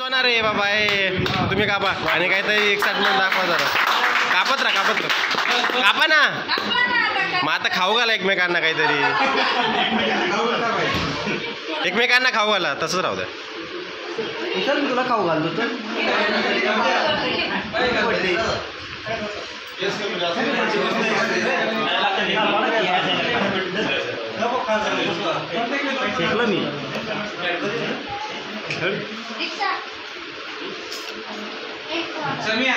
होणार आहे बाबा. हे तुम्ही कापा आणि काहीतरी एक्साइटमेंट दाखवा जरा. कापत राहा कापा ना. मग आता खाऊ घाला एकमेकांना काहीतरी. एकमेकांना खाऊ घाला. तसंच राहू द्या. तुला खाऊ घालतो तर मी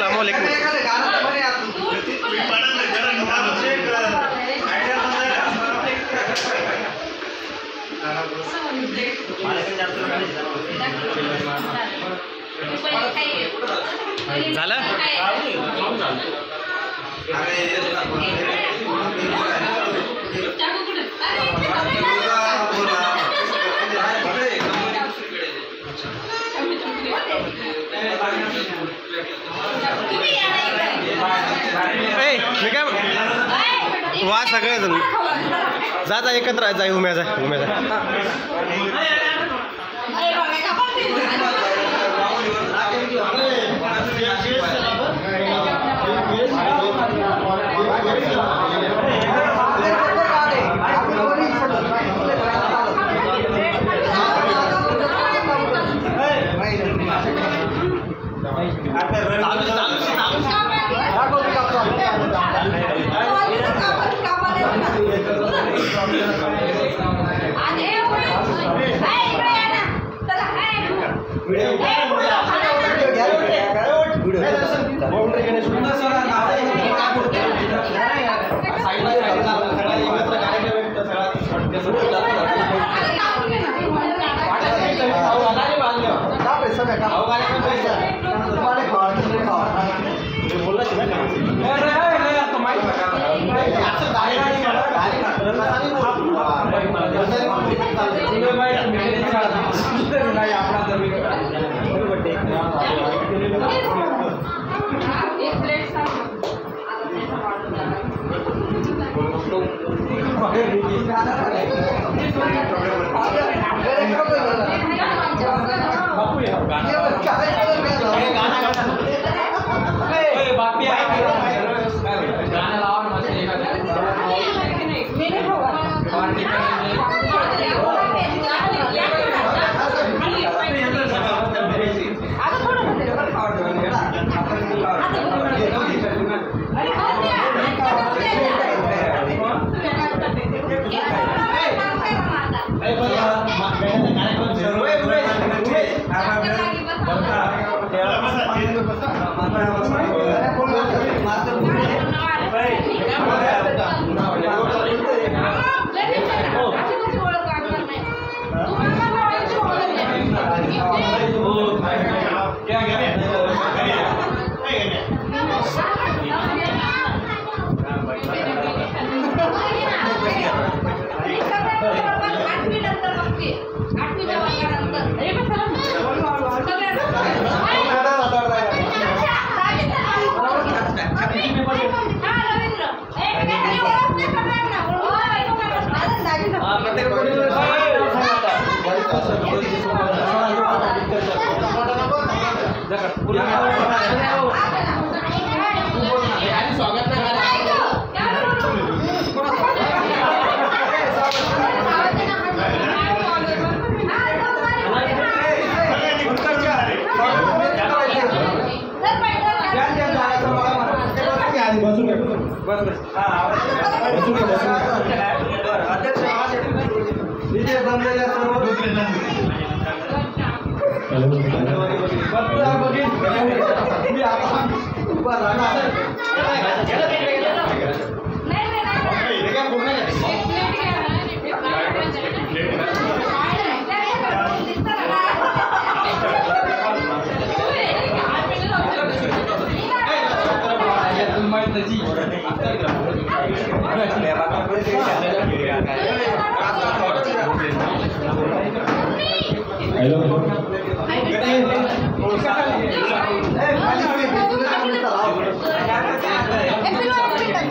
अमोल एक झालं. मी काय वा सगळेजण जा एकत्र जाय. उम्या जा.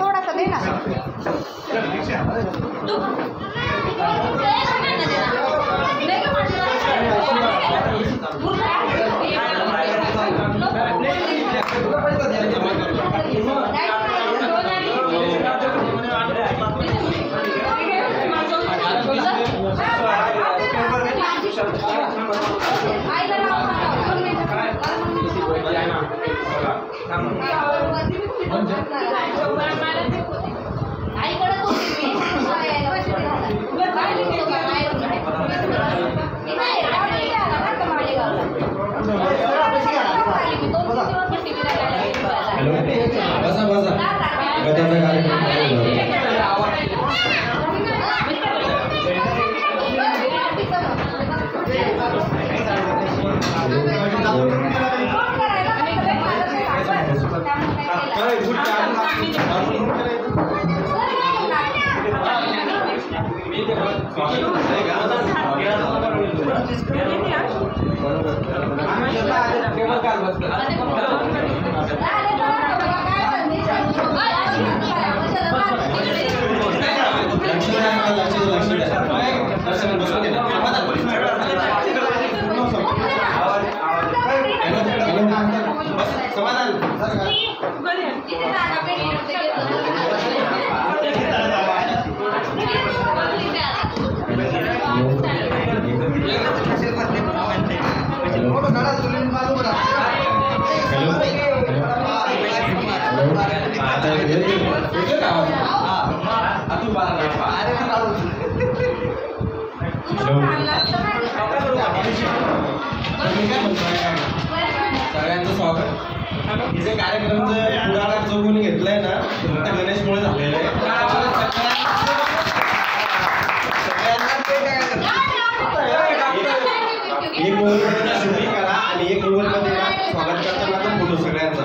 थोड़ा सा देना हॅलो बसा बसा गटाचा कार्यक्रम सगळ्यांचं स्वागत. हे कार्यक्रमचं पुढाकार जो कोणी घेतलाय ना फक्त गणेशमुळे झालेलं आहे. एक मोबाईल शूटिंग करा आणि एक मोबाईलमध्ये स्वागत करताना फोटो सगळ्यांचा.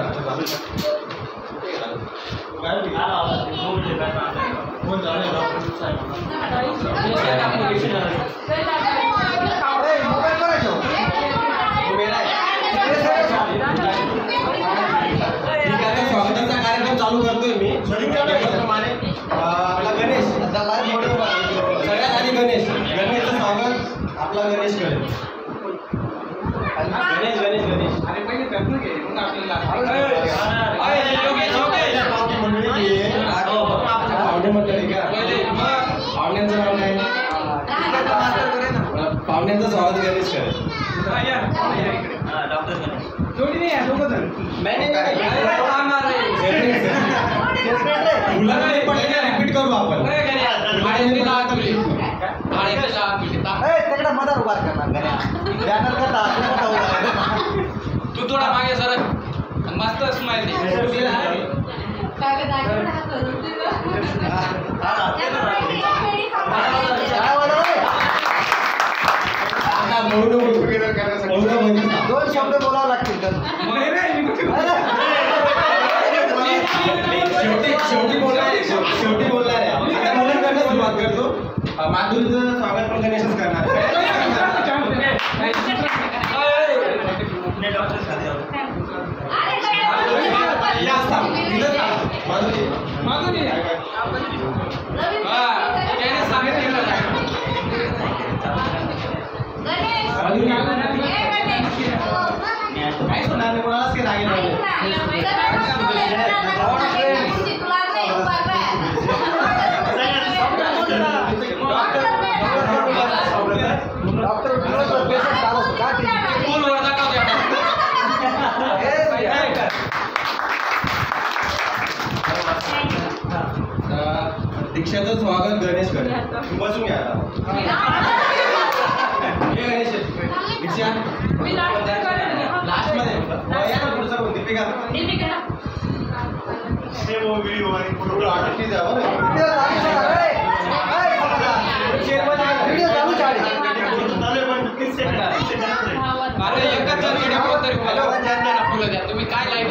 स्वागताचा कार्यक्रम चालू करतोय मी त्याप्रमाणे. आपला गणेश सगळ्यात आधी गणेशचं स्वागत आपला गणेश करेल. गणेश गणेश गणेश पाहुणे मंडळी का पाहुण्यांचं नाव काय पाहुण्यांचं स्वागत गणेश करेल. मुलांना रिपीट करू आपण. मदर उभा करणार तू थोडा मागे सर मस्त स्माइल दोन शब्द बोलावं लागतील तर शेवटी बोलणार आहे. आता मुलांकडनं सुरुवात करतो. माधुरीचं स्वागत पण गणेशच करणार आहे. माधुरी काय होणार नाही कोणालाच काही रागेल दीक्षाचं स्वागत गणेश करेल. बसून घ्या गणेश दीक्षा लास्ट मध्ये या ना पुढचा कोण दीपिका व्हिडिओ तुम्ही काय लाईट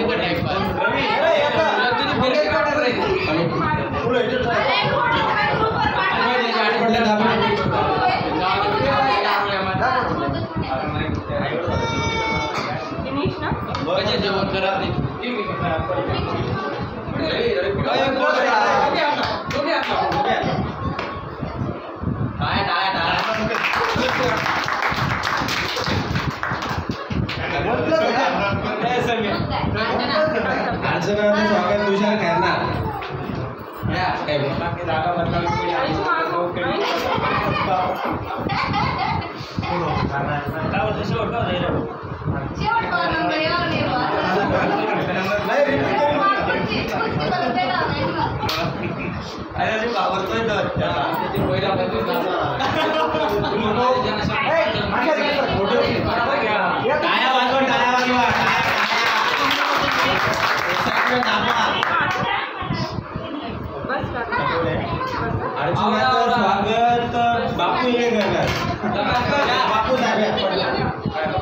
जेवण करत अर्चनाचं स्वागत तुषार करणार. अर्जुनाचं स्वागत बापू हे करणार. बापू साहेब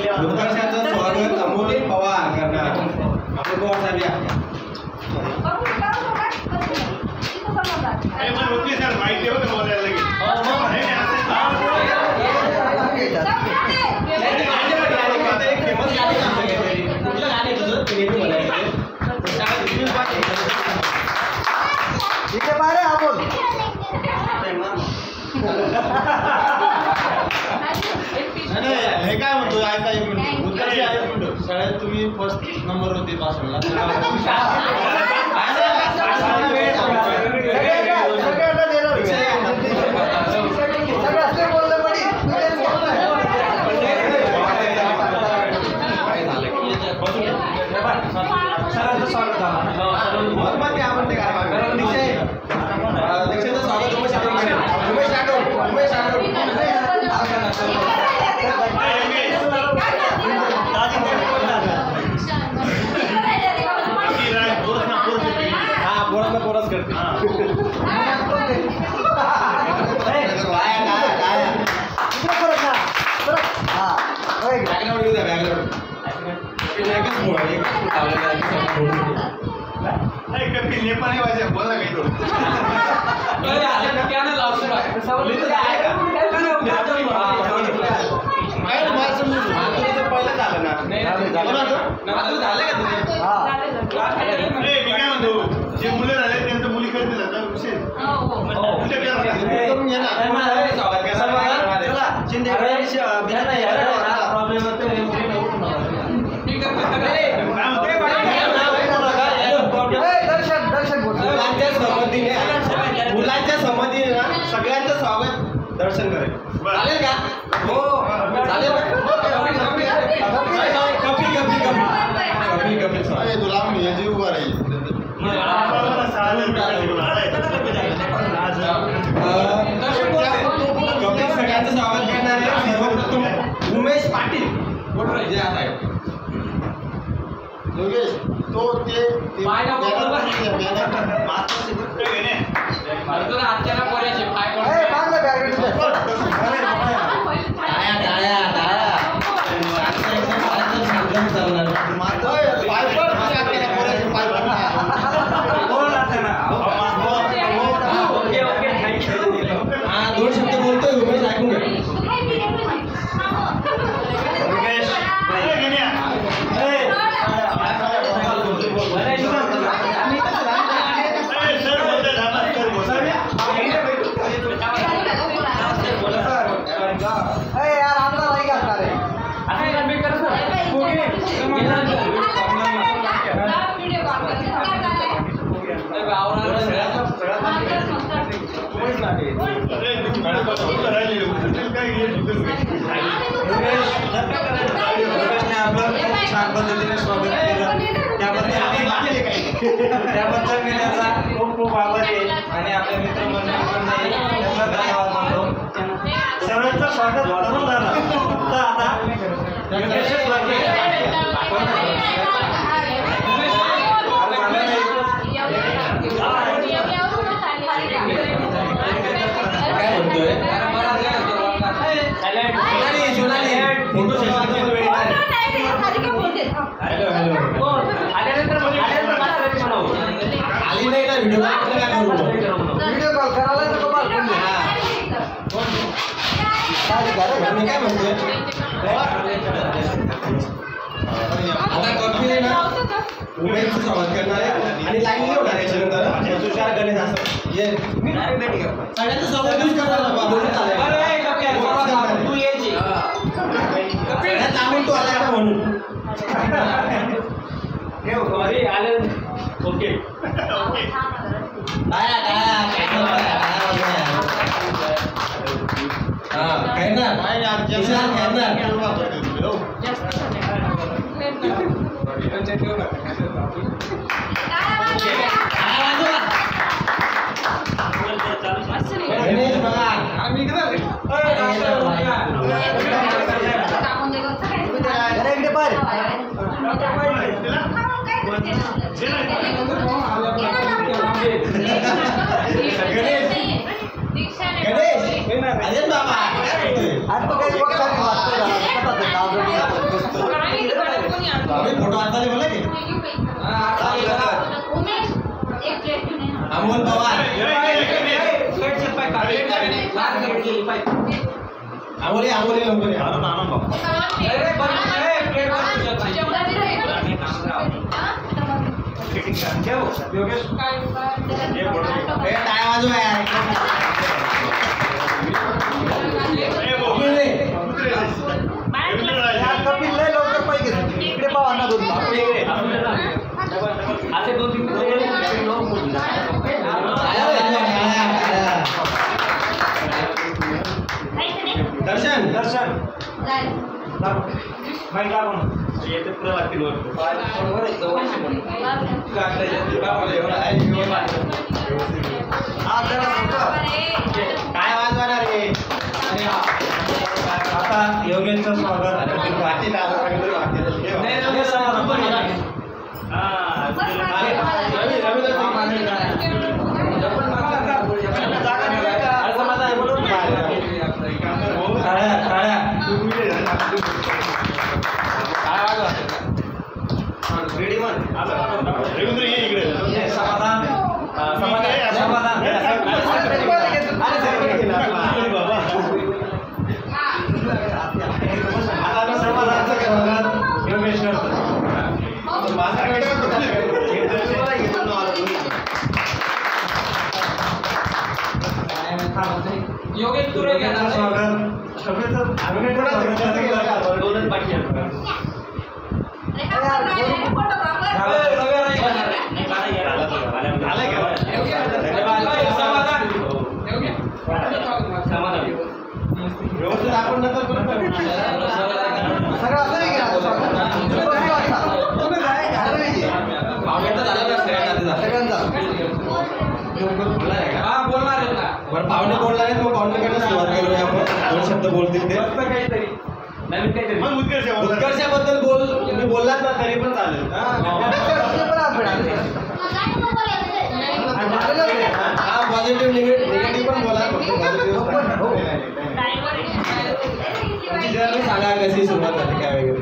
स्वागत अमोल पवार करणार. अमोल पवार साहेब या. इथे बारे आपण हे काय म्हणतो ऐका एक मिनिट उत्कर्ष आहे मिनिट शाळेत तुम्ही फर्स्ट नंबर होते पासूनला नेपाळी भाषा बोला काही थोडं पहिलं झालं ना झालं का मी काय म्हणतो जे मुलं झाले त्यांचं मुली करतील आता विशेष मुलांच्या संमतीने ना सगळ्यांचं स्वागत दर्शन करेल. चालेल का? हो चालेल. तुला याची उभा राहील सगळ्यांचं स्वागत करणार आहे उमेश पाटील जे आहे योगेश तो ते दोन शब्द बोलतोय उमेश ऐकून घ्या. यार आमचा नाही करणार आहे आपलं खूप छान पद्धतीने स्वागत केलं त्याबद्दल मी त्याचा खूप खूप आभारी आहे आणि आपल्या मित्र स्वागत करून झालं तर आता योगेशच लागले. काय म्हणतोय फोटो सेशनचा वेळ नाही. हॅलो हॅलो आली नाही ना व्हिडिओ काय करू व्हिडिओ कॉल करायला नको बाल कोण नाही. मी काय म्हणतोय आता कॉपी ना उमेदचं स्वागत करणार आहे आणि लाईन होणार याच्यानंतर तुषार गणेश असं ये सगळ्यांचं स्वागत करणार ना बोलून तू यायची सगळ्यात लांबून तू आला का म्हणून ओके अरे इकडे पाय. अरे बाबा आज तो काही बघ काय वाटतंय ना. फोटो आता बोला की अमोल पवार आमोले आमोले लवकर या. टाळ्या वाजवा यार. कपिल लय लवकर पाहिजे. इकडे पाहा ना दोन. दर्शन दर्शन काय वाजवणार रे. आता योगेशचं स्वागत योगेश तुरे व्यवस्थित आपण नंतर सगळं असं नाही केलं. सगळ्यांचा बोलणार आहेत ना. बरं पाहुणे बोलणार आहेत मग पाहुण्याकडनं सुरुवात करूया आपण. दोन शब्द बोलतील ते काहीतरी नवीन काहीतरी उत्कर्षाबद्दल बोल. तुम्ही बोललात ना तरी पण चालेल. हा पॉझिटिव्ह निगेटिव्ह पण बोला. तुमची जर्नी सांगा कशी सुरुवात झाली काय वगैरे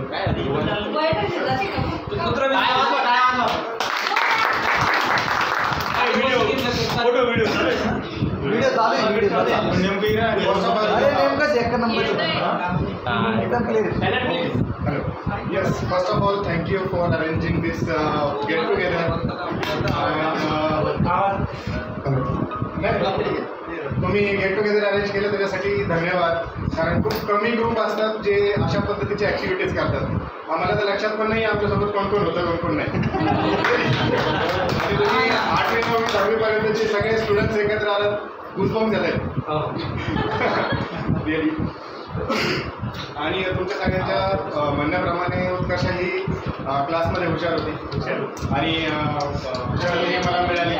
व्हिडिओ चालू आहे. व्हिडिओ चालू आहे. अरे नेमकंच एक नंबर एकदम clear. Yes, first of all, thank you for arranging this get together. तुम्ही गेट टुगेदर अरेंज केलं त्याच्यासाठी धन्यवाद. कारण खूप कमी ग्रुप असतात जे अशा पद्धतीचे ॲक्टिव्हिटीज करतात. आम्हाला तर लक्षात पण नाही आपल्यासोबत कोण कोण होतं कोण कोण नाही. आणि तुम्ही 8वी 9वी 10वी पर्यंतचे सगळे स्टुडंट्स एकत्र आलं गुजबॉम्ब झाले. आणि तुमच्या सगळ्यांच्या म्हणण्याप्रमाणे उत्कर्ष ही क्लासमध्ये हुशार होती आणि हुशार ही मला मिळाली.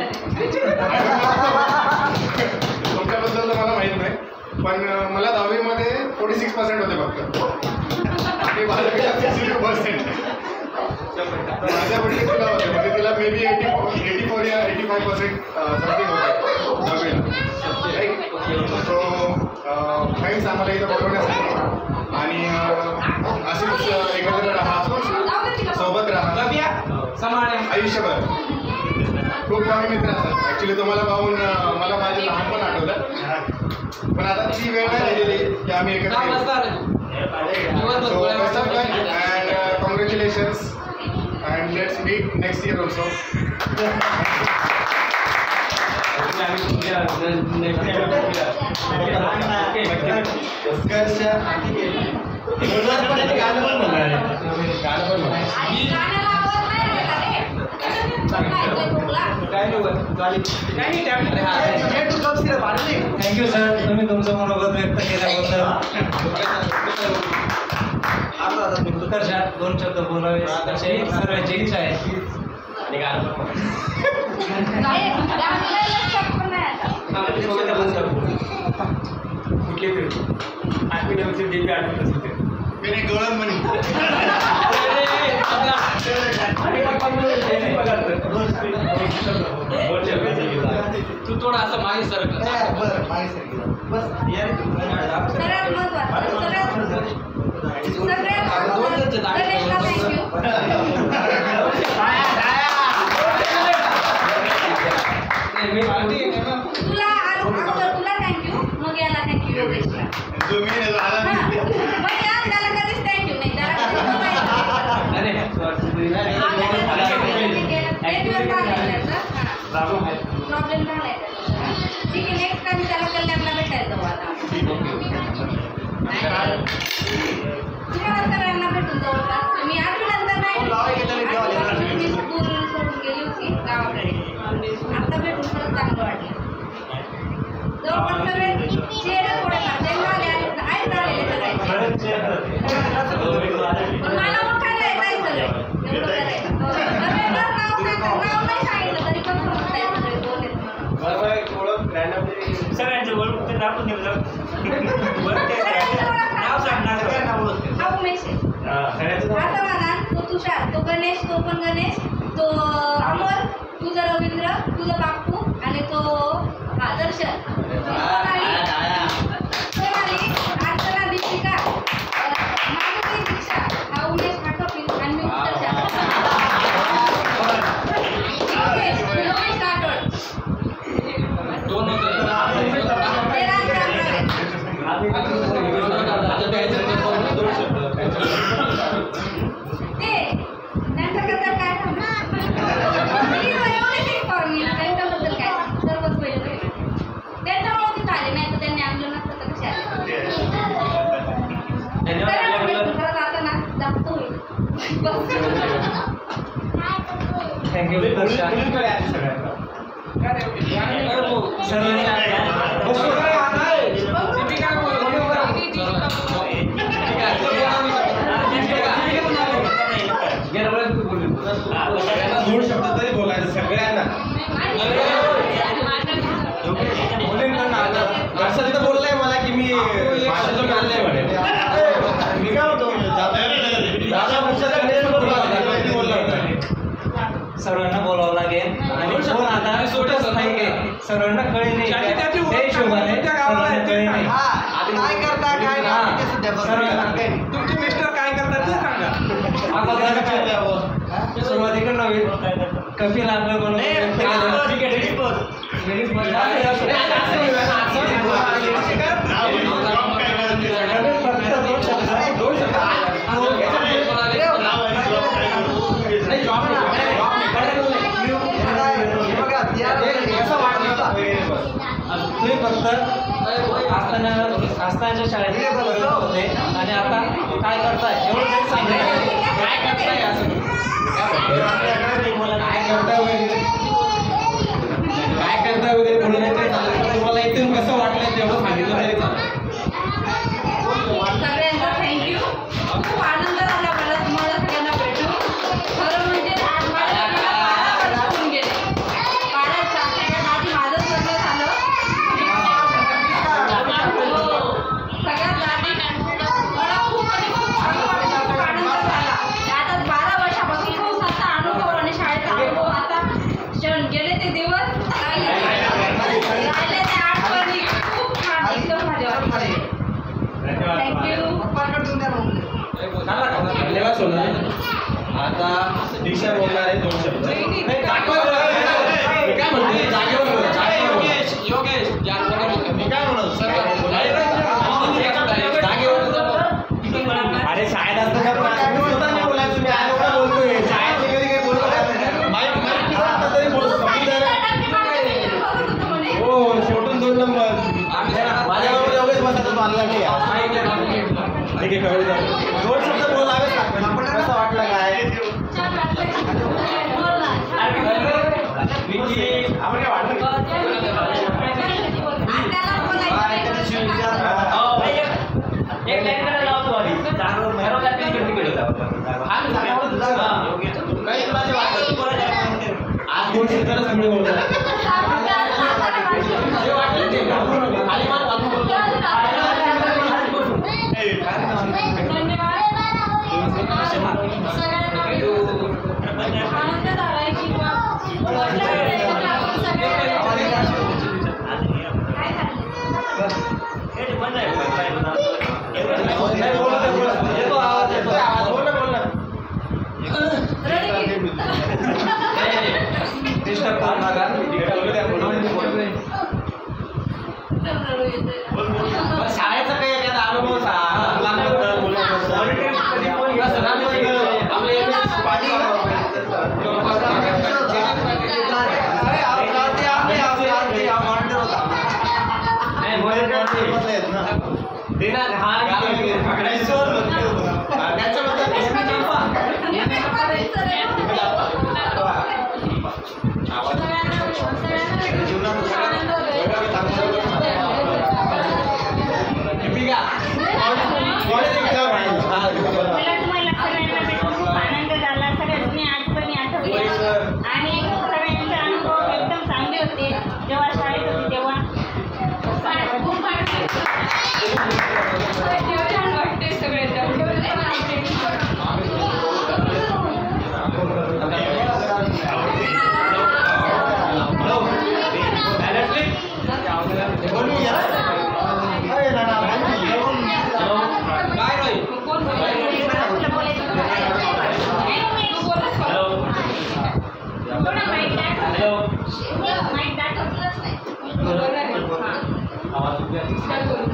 तुमच्याबद्दल तर मला माहीत नाही पण मला 10वीमध्ये 46% होते फक्त आणि माझ्यापेक्षा 62%. माझ्या वडील तिला होते म्हणजे तिला मे बी 84 या 85% समथिंग होते दहावीला राईट. सो थँक्स आम्हाला इथं बोलवण्यासाठी आणि असेच एकत्र राहा सोबत राहा आयुष्यभर. खूप कमी मित्र असतात ॲक्च्युली तुम्हाला पाहून मला माझे लहानपण आठवलं पण आता ती वेळ नाही राहिलेली की आम्ही एकत्र येऊ. So best of luck and congratulations and let's meet next year also. Thank you sir, तुम्ही तुमचं मनोगत व्यक्त केल्याबद्दल. उत्कर्षात 2 शब्द बोलावे अशी सर्वांची इच्छा आहे. आणि गाणं कुठली आठवड्यावरची देवी आठवत असते मी गवळण म्हणे तू थोडा असं मागे सर तुला थँक्यू मग याला थँक्यू योगेशला. त्याला कधीच थँक्यू नाही प्रॉब्लेम झालाय ठीक आहे. नेक्स्ट टाइम त्याला कल्याणला भेटायचं आता तुम्हाला सगळ्यांना भेटून जाऊ का. मी आठवल्यानंतर नाही मी स्कूल सोडून गेली होती गावाकडे. आता भेटून परत चांगलं वाटलं. जवळपास सगळे चेहरे थोडेफार त्यांना आले आहेत झालेले सगळ्यांचे पण मला ओळखायला येत सगळे एवढं करायचं. नाव नाही सांगितलं तरी पण समजता येत सगळे कोण आहेत सगळ्यांचे ओळख दाखवून देऊ हा उमेश आहे. आता म्हणा तो तुषार, तो गणेश, तो पण गणेश, तो अमर, तुझं रवींद्र, तुझं बापू आणि तो दर्शन, सोनाली, अर्चना, दीपिका, माधुरी, दीक्षा, हा उमेश, हा कपिल आणि मी उत्कर्षा. योगेश राठोड दोन त्यांच्याबद्दल काय त्यांच्याबद्दल काय सर्वच पहिले त्यांच्यामुळे तिथं आले नाही तर त्यांनी आणलं नसतं तर कसे आले आता ना जास्त होईल. थँक्यू दोन शब्द तरी बोलायचं सगळ्यांना. असं तिथं बोललंय मला की मी भाषेचं मानलंय म्हणे. मी काय होतो सर्वांना बोलावं लागेल आणि कोण आता सर्वांना कळे नाही त्या हिशोबाने सर्वांना कळे नाही. काय करता काय नाही तुमचे मिस्टर काय करतात ते सांगा. सुरुवातीकडे नवीन कपिल आपलं बोलून तुम्ही फक्त असतानाच्या शाळेत होते आणि आता काय करताय एवढं काही सांगितलं. काय करताय असं काय करताय उद्या तुम्हाला इथून कसं वाटलं तेवढं सांगितलं तरी सगळ्यांना थँक्यू. खूप आनंद झाला मला तुम्हाला सगळ्यांना भेटून. खरं म्हणजे माझ्या लग्नाला 12 वर्ष होऊन गेले. 12 आधी माझं लग्न झालं. सगळ्यात आधी आता दीक्षा बोलणार आहे 2 शब्द. नाही, जागेवर बोला. मी काय म्हणते जागेवर बोला. जागेवर बोला. योगेश मी काय म्हणतो सर जागेवर अरे शाळेत असतं का तुम्ही स्वतः नाही बोलायचं तुम्ही आज एवढं बोलतोय शाळेत कधी काही बोलतो का माईक तरी बोलतो हो शेवटून 2 नंबर माझ्याबरोबर एवढेच बसायचं मानला नाही ठीक आहे कळलं 2 शब्द बोलावेच लागतात आपण कसं वाटलं काय आपण काय वाटलं आज 2 शब्दालाच पुढे बोलतो शाळेचा काही एखादा अनुभव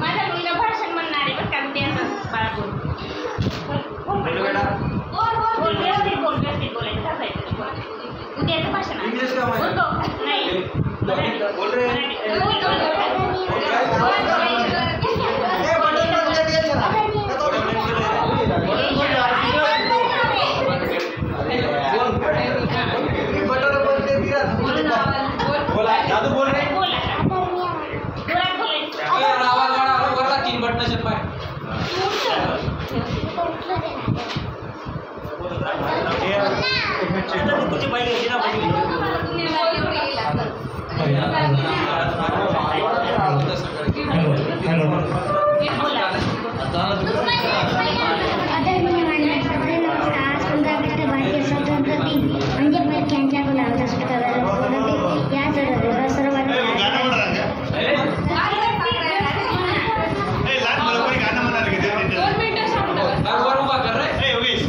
माझा मुलगा भाषण म्हणणार आहे पण काम व्यवस्थित बोलायचं उद्याचं भाषण इंग्लिश का नाही बोल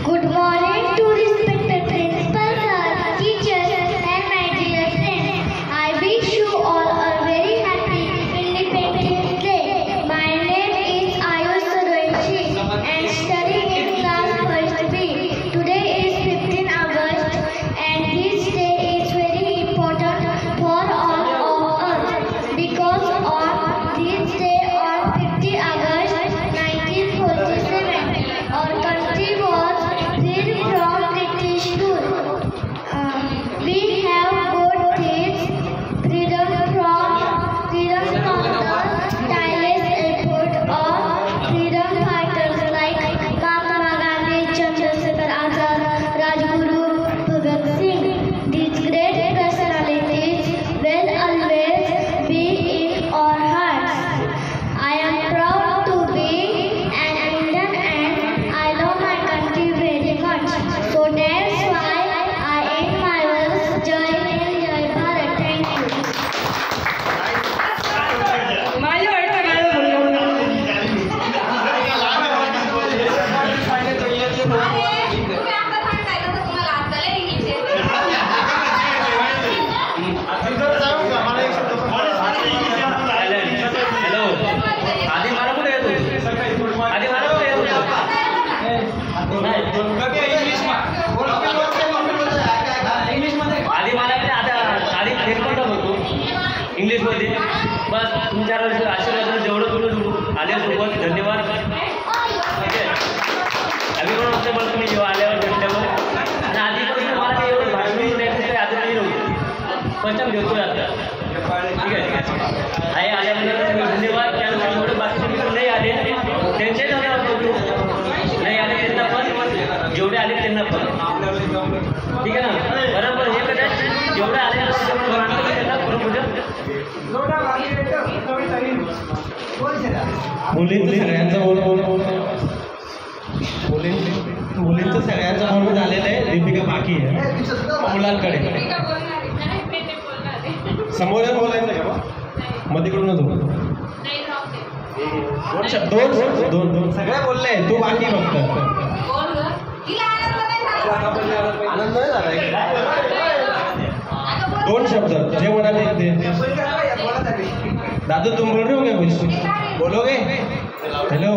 Good morning to respected principal sir, teachers and my dear friends. I wish you all a very happy Independence Day. My name is Ayush Survenshi. आपण देतो आता. ठीक आहे आल्यानंतर धन्यवाद. त्यानंतर एवढे बाकीचे मित्र नाही आले त्यांचे नाही आले त्यांना पण, जेवढे आले त्यांना पण. ठीक आहे ना, बरोबर. हे कदाच जेवढे आले त्यांना मुलींचं सगळ्यांचं मुलींचं सगळ्यांचं म्हणून झालेलं आहे. दीपिका बाकी आहे मुलांकडे. समोर बोलायचं का बा? मध्ये कडूनच दोन सगळ्या बोलले, तू बाकी फक्त. आनंद नाही झाला. 2 शब्द जे म्हणाले ते. दादू तुम बोल रहे हो क्या कुछ? बोलोगे? हेलो.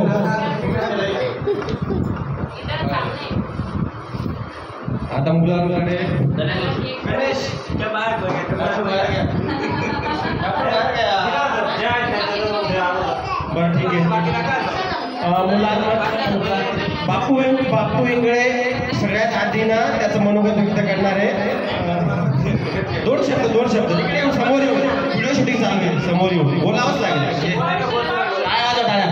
आता मुलांकडे बरं ठीक आहे. मुलांना बापू इंगळे सगळ्यात आधी ना त्याचं मनोगत व्यक्त करणार आहे. 2 शब्द तिकडे येऊन समोर येऊ. व्हिडिओ शूटिंग चालू आहे, समोर येऊ. बोलावंच लागेल. काय वाजव टाळ्या.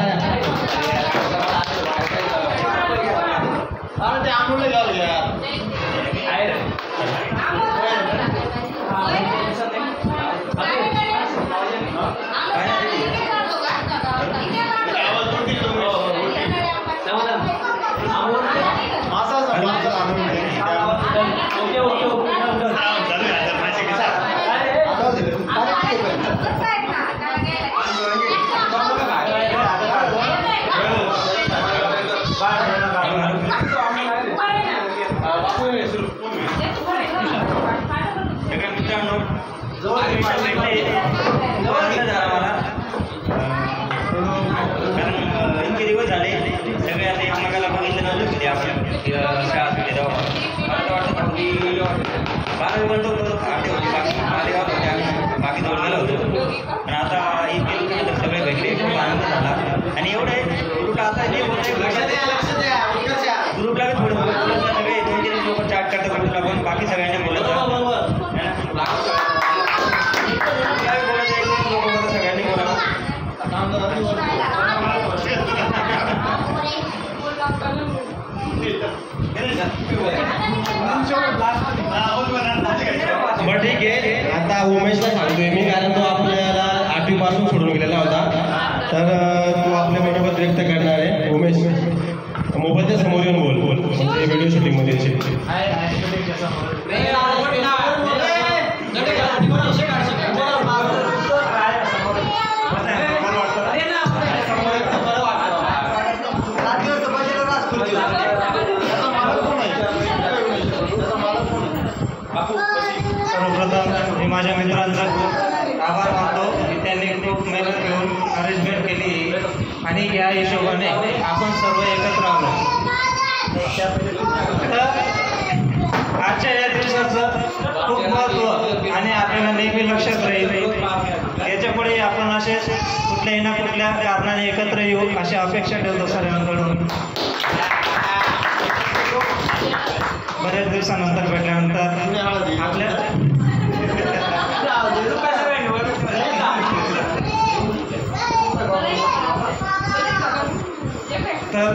ते आम्हाला जाऊ या. इतके दिवस झाले सगळे आता एकमेकाला बघितलं नव्हतं कधी आपण शाळा सुटली तेव्हा. मला तर वाटतं की 12वी पर्यंत होतो, 8 होते, मालेगाव होते, आम्ही बाकी जवळ गेलो होतो. पण आता इतके लोक सगळे भेटले, खूप आनंद झाला. आणि एवढं कुठं आता नाही ग्रुपला बी थोडं बोलत सगळे 2-3 लोक चॅट करतात ग्रुपला, पण बाकी सगळ्यांनी बोलत सगळ्यांनी बोला. बरं ठीक आहे. आता उमेशला सांगतोय मी, कारण तो आपल्याला 8वी पासून सोडून गेलेला होता. तर तू आपले मनोगत व्यक्त करणार आहे. उमेश मोबाईलच्या समोर येऊन बोल म्हणजे व्हिडिओ शूटिंगमध्ये. सर्वप्रथम मी माझ्या मित्रांचा आभार मानतो की त्यांनी खूप मेहनत घेऊन अरेंजमेंट केली आणि या हिशोबाने आपण सर्व एकत्र आलो. तर आजच्या या दिवसाचं खूप महत्त्व आणि आपल्याला नेहमी लक्षात राहील. याच्यापुढे आपण असे कुठल्याही ना कुठल्या कारणाने एकत्र येऊ अशी अपेक्षा ठेवतो सर्वांकडून. बऱ्याच दिवसानंतर भेटल्यानंतर आपल्या तर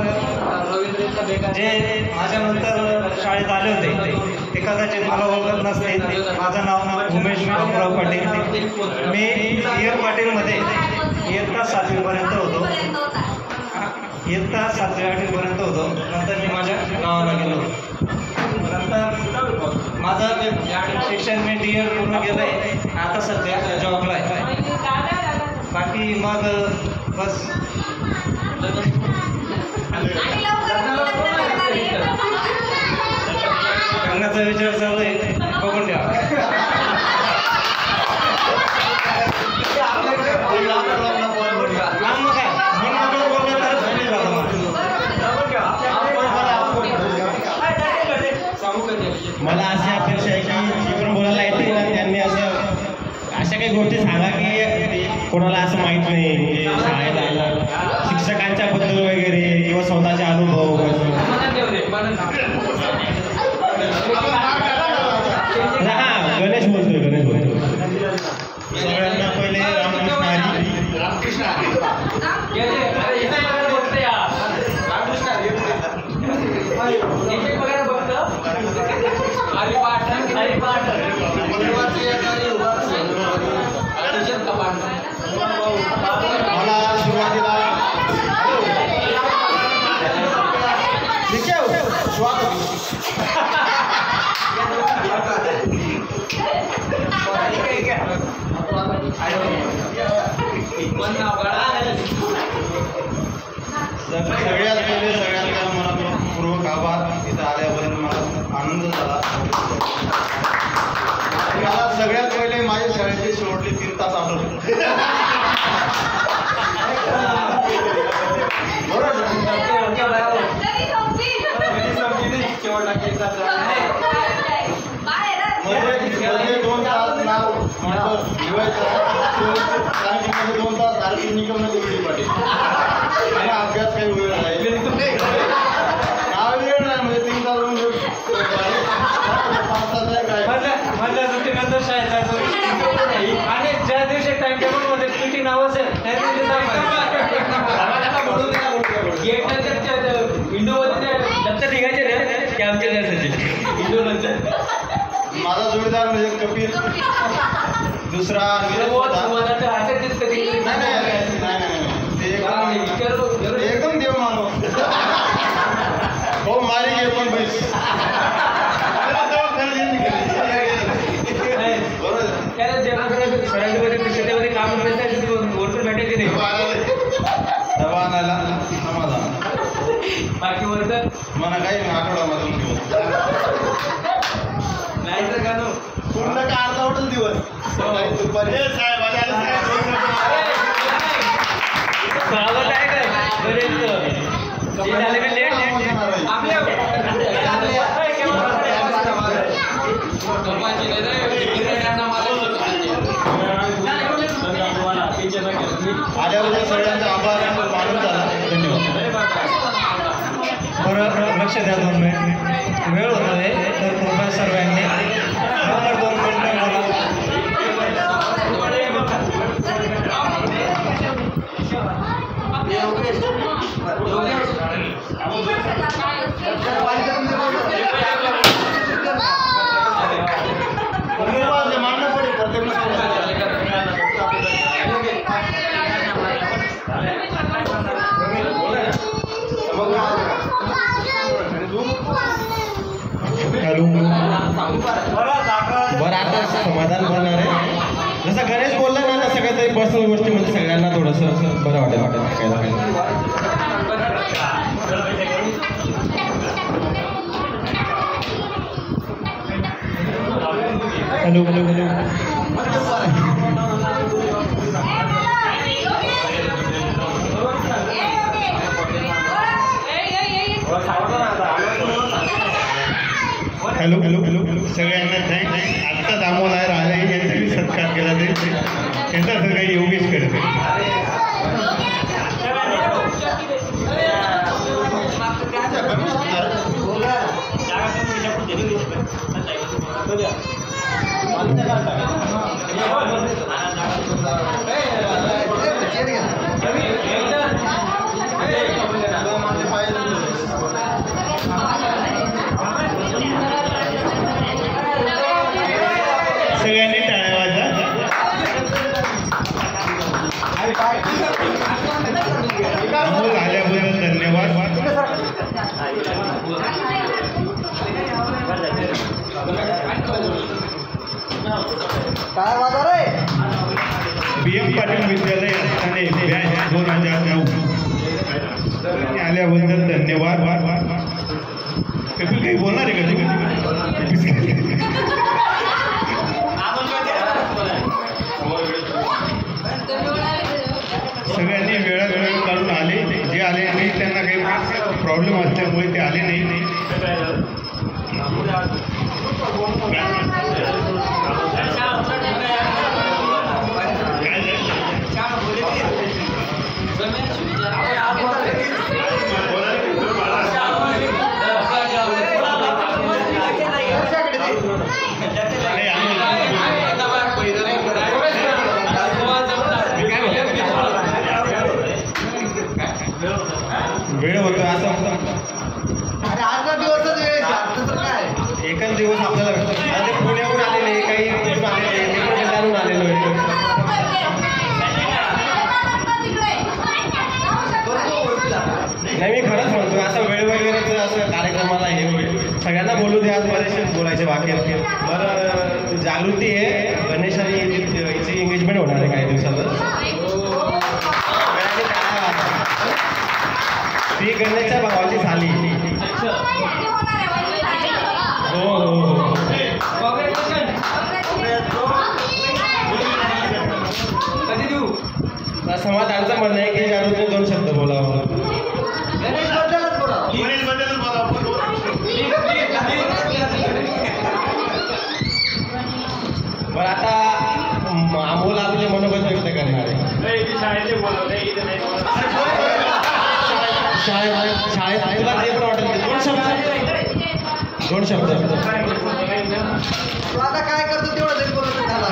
जे माझ्यानंतर शाळेत आले होते ते कदाचित मला ओळखत नसते. माझं नाव उमेश बापूराव पाटील. मी इयर पाटीलमध्ये इयत्ता 7वीपर्यंत होतो. इयत्ता 7वी-8वीपर्यंत होतो. नंतर मी माझ्या गावाला गेलो. नंतर माझं शिक्षण मी DED पूर्ण केलं आहे. आता सध्या जॉबला आहे. बाकी मग बस लग्नाचा विचार चालू आहे, बघून द्या. मला अशी अपेक्षा आहे की जी पण बोलायला येते ना त्यांनी अशा काही गोष्टी सांगा की कोणाला असं माहीत नाही. म्हणजे शाळेला शिक्षकांच्या बद्दल वगैरे किंवा स्वतःचे अनुभव. हां गणेश बोलतोय. मला सुरुवातीला सगळ्यात पहिले सगळ्यांचा मनपूर्वक आभार. इथं आल्यापर्यंत मला आनंद झाला. मला सगळ्यात पहिले माझ्या शाळेचे शेवटले 3 तास आठवले. मध्ये 2 तास नाव लिवायचं, 2 तास आरती निगममध्ये वेळी पाटील आणि अभ्यास काही वेळ नाही. नाव वेळ नाही म्हणजे 3 तास 5 तास आहे काय मधल्या सुट्टीनंतर शाळेत जायचं आणि ज्या दिवशी टाइम टेबल मध्ये सुट्टी नाव असेल त्या दिवशी गेट नंतर विंडो मध्ये दप्तर निघायचे ना ते आमच्या असायचे विंडो नंतर. माझा जोडीदार म्हणजे कपिल, दुसरा नीरज होता. ते एकदम देव मानव हो मारी गे पण बैस त्याच्यामध्ये काम करायचं वरतून भेटायचे नाही दवा आणायला समाधान बाकी वरतं मला काही आठवड्यामधून घेऊन नाही तर का नो पूर्ण का अर्धावटच दिवस सकाळी दुपारी स्वागत आहे का बरेच जे झाले मी लेट आपल्या आल्याबद्दल सगळ्यांचा आभार मानून झाला. धन्यवाद. बरं लक्ष द्या 2 मिनिट वेळ होत आहे तर कृपया सर्वांनी 2 मिनिटं मानणं पडेल प्रत्येक बरं आता समाधान बनणार आहे. जसं गणेश बोलला ना तसं काहीतरी पर्सनल गोष्टीमध्ये सगळ्यांना थोडंसं बरं वाटेल ऐकायला hello hello hello hello hello hello सगळ्यांना थँक्स. आत्ताच अमोल आहे राजा यांचाही सत्कार केला ते त्यांचा काही योगेश करते. सगळ्यांनी टाळ्या वाजा. अमोल आल्याबद्दल धन्यवाद. काय वाजा रे BM पाटील विद्यालय ठाणे 2009 आल्याबद्दल धन्यवाद. कपिल काही बोलणार आहे का सगळ्यांनी वेळा काढून आले. जे आले नाही त्यांना काही प्रॉब्लेम असल्यामुळे ते आले नाही. वेळ होतो असं अरे आजचा दिवसच वेळ आहे, तसं काय एकच दिवस आपल्याला भेटतो. आता ते पुण्याहून आलेले काही कुठून आलेले मी पण बेल्लारून आलेलो आहे. नाही मी खरंच म्हणतो असं वेळ वगैरे असं कार्यक्रमाला हे होईल सगळ्यांना बोलू द्या. आज बरेचसे बोलायचे बाकी आहे. बरं जागृती आहे गणेशाची हिची एंगेजमेंट होणार आहे काही दिवसातच. ती गणेशच्या भावाची झाली. हो हो कधी देऊ समाधानचं म्हणणं आहे की जागृतीने 2 शब्द बोलावं. गणेशबद्दलच बोला. गणेशबद्दलच बोला आपण. पण आता अमोल आपले मनोगत व्यक्त करणार आहे. शाळेत तुला जे पण वाटेल ते 2 शब्द तू आता काय करतो तेवढं तरी बोलत झाला.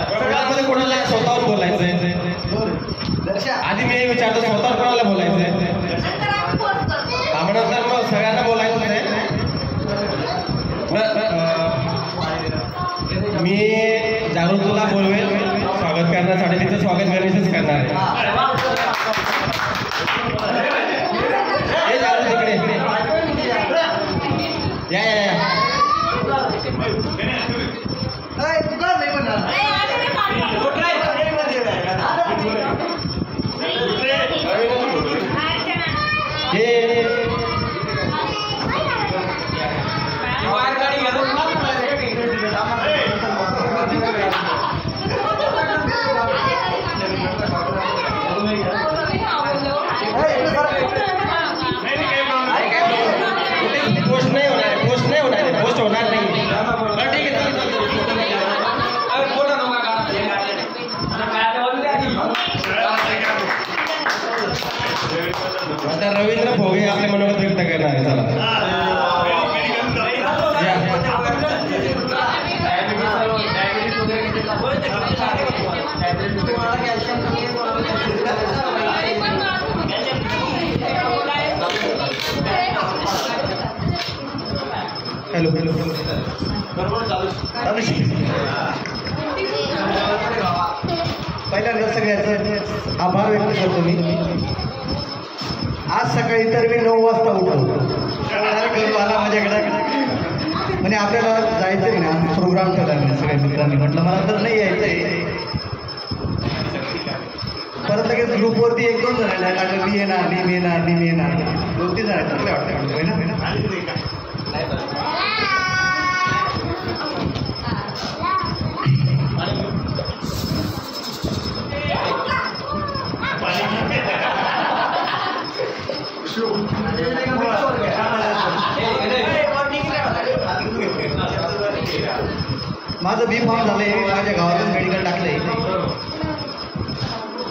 सगळ्यांमध्ये कोणाला स्वतःवर बोलायचं आहे. आधी मी विचारतो स्वतःवर कोणाला बोलायचं आहे. त्यानंतर मग सगळ्यांना बोलायचं आहे. मी जागृतीला बोलवेल स्वागत करण्यासाठी. तिचं स्वागत गणेशच करणार आहे. हे जागृत इकडे या या या. तुला नाही म्हणणार. हे पोस्ट नाही होणार आहे. पोस्ट नाही होणार आहे. पोस्ट होणार नाही. बरं ठीक आहे. आता रवींद्र भोगे आपले मनोगत व्यक्त करणार आहे. चला हॅलो हॅलो पहिल्यांदा सगळ्यांचा आभार व्यक्त करतो मी. आज सकाळी तर मी 9 वाजता उठलो. करून आला माझ्याकडे म्हणजे आपल्याला जायचं आहे ना प्रोग्राम ठरला मी सगळ्या मित्रांनी. म्हटलं मला तर नाही यायचं आहे. परत लगेच ग्रुपवरती 1-2 जण टाकलं मी येणार 2-3 जण टाकले वाटतं ना. माझं बी फॉर्म झालंय. माझ्या गावातच मेडिकल टाकलंय.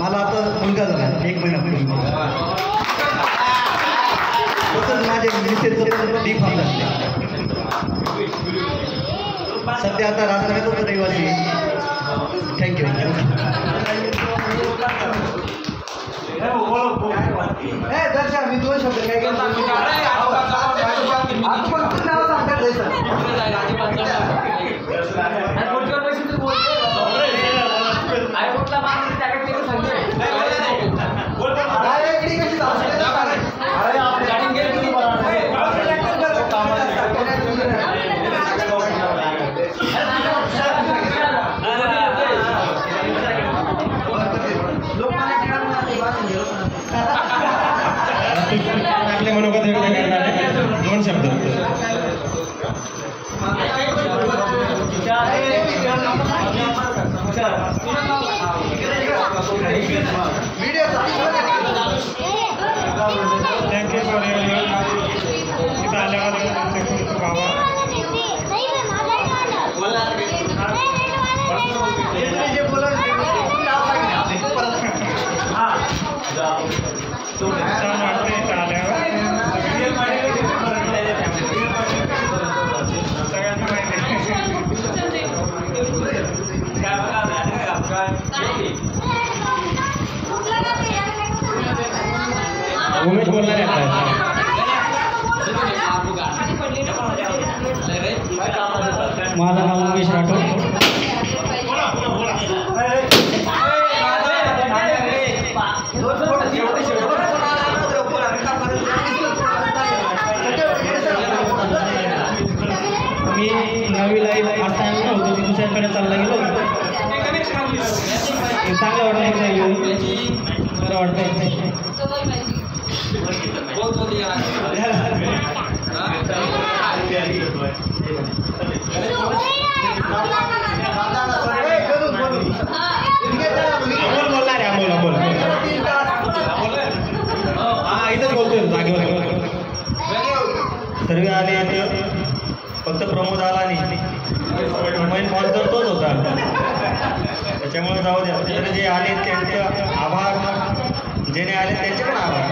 मला आता मुलगा झाला 1 महिन्यापूर्वी. तसंच माझ्या मिसेसचं डी फॉर्म झालं. सध्या आता राजकारणातच रहिवासी. थँक्यू. दर्शा मी 2 शब्द काय आपले मनोगत व्यक्त करणारे 2 शब्द. थँक्यू फॉर इथं आल्यावर छान वाटतंय इथं आल्यावर. सगळ्यांना माहिती उमेश बोलणार आहे आता. माझं नाव उमेश राठोड. मी नवीला असताना होतो, मी दुसऱ्याकडे चालला गेलो होतो. चांगलं वाटतं, बरं वाटतं. अमोल बोलणार आहे, अमोल हा इथंच बोलतोय जागेवर. सर्व आले इथे, फक्त प्रमोद आला नाही. मेन स्पॉन्सर तोच होता, त्याच्यामुळे जाऊ द्या. तर जे आले त्यांचे आभार, जे नाही आले त्यांचे पण आभार.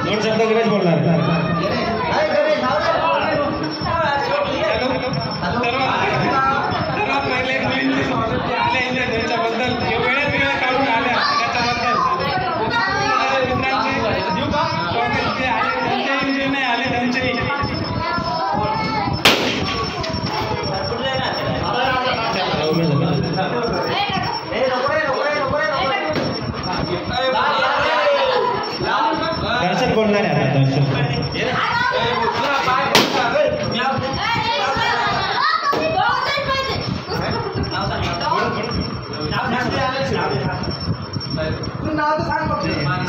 दोन शब्द गणेश बोलणार. सर्वात पहिले मुलींचे स्वागत आले त्यांच्याबद्दल, वेळेत वेळ काढून आल्या त्याच्याबद्दल मित्रांचे स्वागत. जे आले त्यांचेही, जे नाही आले त्यांचेही. दर्शन बोलणार आहे आता.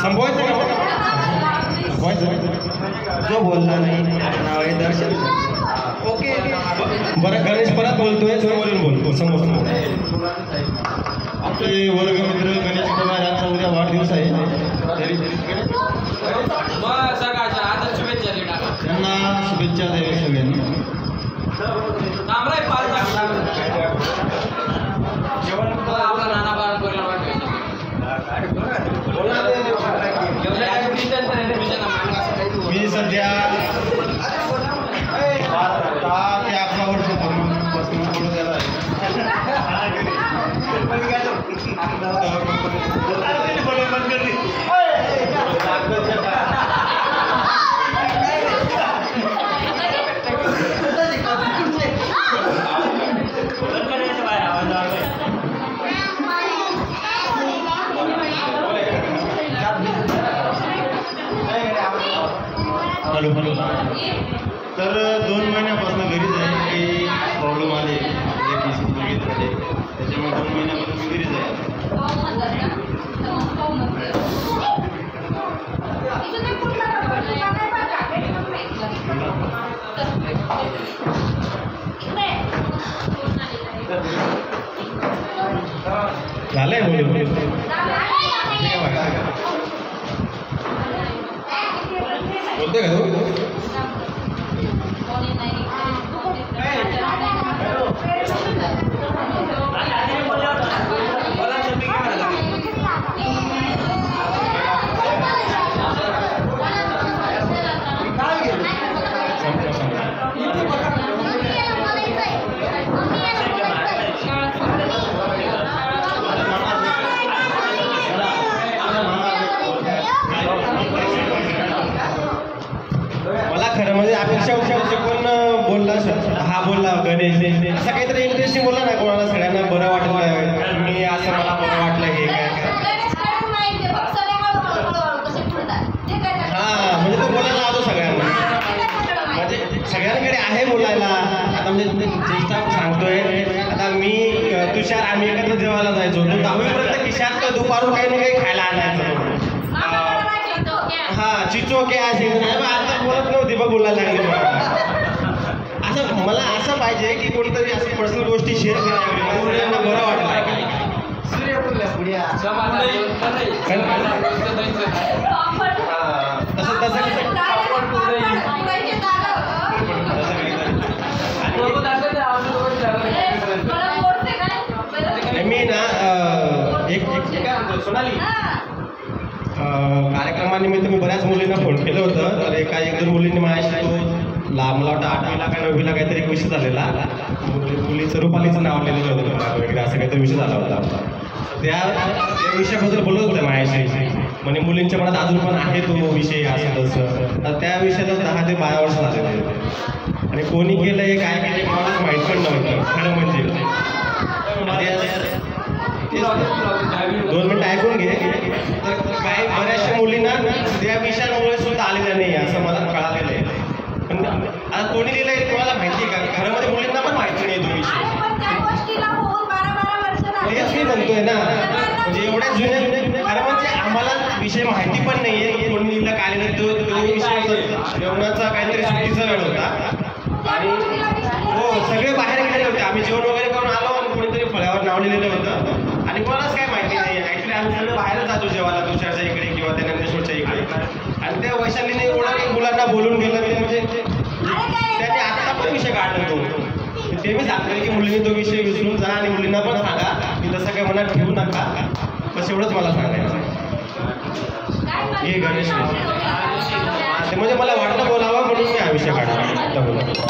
संपवायचं जो बोलला नाही नाव आहे दर्शन. ओके बरं, गणेश परत बोलतोय, समोरून बोल, समोर. आपले वर्गमित्र गणेश कुमार यांचा उद्या वाढदिवस आहे. सकाळच्या आता शुभेच्छा देऊ टाका. त्यांना शुभेच्छा द्याव्या सगळ्यांनी. आपला नाना बाळा बोलला वाटतं. मी सध्या 10 ते 11 वर्षापासून बोलत यायला तर 2 महिन्यापासून घरीच आहे. काही प्रॉब्लेम आले, त्याच्यामुळे 2 महिन्यापासून मी घरीच आहे. झालंय बोलून. बोलतोय का तू? मला खरं म्हणजे अपेक्षा कोण बोलला, हा बोलला गणेश, असं काहीतरी इंटरेस्टिंग बोलला ना कोणाला, सगळ्यांना बरं वाटलं. मी असं मला बरं वाटलं हे काय. हा म्हणजे तो बोलायला लावतो सगळ्यांना, म्हणजे सगळ्यांकडे आहे बोलायला. आता म्हणजे ज्येष्ठ सांगतोय, आता मी तुषार आम्ही एकत्र जेवायला जायचो. तो 10वीपर्यंत खिशात दुपारून काही ना काही खायला आणायचं. हा चिचोके असे आता बोलत नव्हती बघ, बोलायला लागली. असं मला असं पाहिजे की कोणतरी असं पर्सनल गोष्टी शेअर करायला त्यांना बरं वाटलं. तसं तसं मी ना कामानिमित्त मी बऱ्याच मुलींना फोन केलं होतं, तर एक दोन मुलींनी माझ्याशी तो मला वाटतं 8वीला का 9वीला काहीतरी एक विषय झालेला, मुलीचं रुपालीचं नाव लिहिलेलं होतं वगैरे असं काहीतरी विषय झाला होता. त्या विषयाबद्दल बोलत होत्या माझ्याशी, म्हणजे मुलींच्या मनात अजून पण आहे तो विषय असं तसं. तर त्या विषयाला 10 ते 12 वर्ष झालेले होते आणि कोणी केलं हे काय केलं मला माहीत पण नव्हतं खरं म्हणजे. 2 मिनिटं ऐकून घे. तर काही बऱ्याचशा मुलींना त्या विषयामुळे सुद्धा आलेल्या नाही असं मला कळालेलं आहे. पण आता कोणी लिहिलं आहे तुम्हाला माहिती आहे का? घरामध्ये मुलींना पण माहिती नाही तो विषय. हेच मी म्हणतोय ना, म्हणजे एवढ्या जुन्या खरं म्हणजे आम्हाला विषय माहिती पण नाही आहे कोणी लिहिलं काय नाही. तो विषय जेवणाचा काहीतरी सुट्टीचा वेळ होता आणि हो सगळे बाहेर गेलेले होते. आम्ही जेवण वगैरे करून आलो आणि कोणीतरी फळ्यावर नाव लिहिलेलं होतं आणि कोणालाच काय माहिती नाही. ॲक्च्युली आम्ही सगळे बाहेर जातो जेवायला तुषारच्या इकडे किंवा त्या नंदेश्वरच्या इकडे. आणि त्या वैशालीने एवढं मुलांना बोलून गेलं म्हणजे त्याने आत्ता पण विषय काढला तो. ते मी सांगतोय की मुलींनी तो विषय विसरून जा आणि मुलींना पण सांगा की तसं काय मनात ठेवू नका. बस एवढंच मला सांगायचं. हे गणेश ते म्हणजे मला वाटलं बोलावं म्हणून मी हा विषय काढला.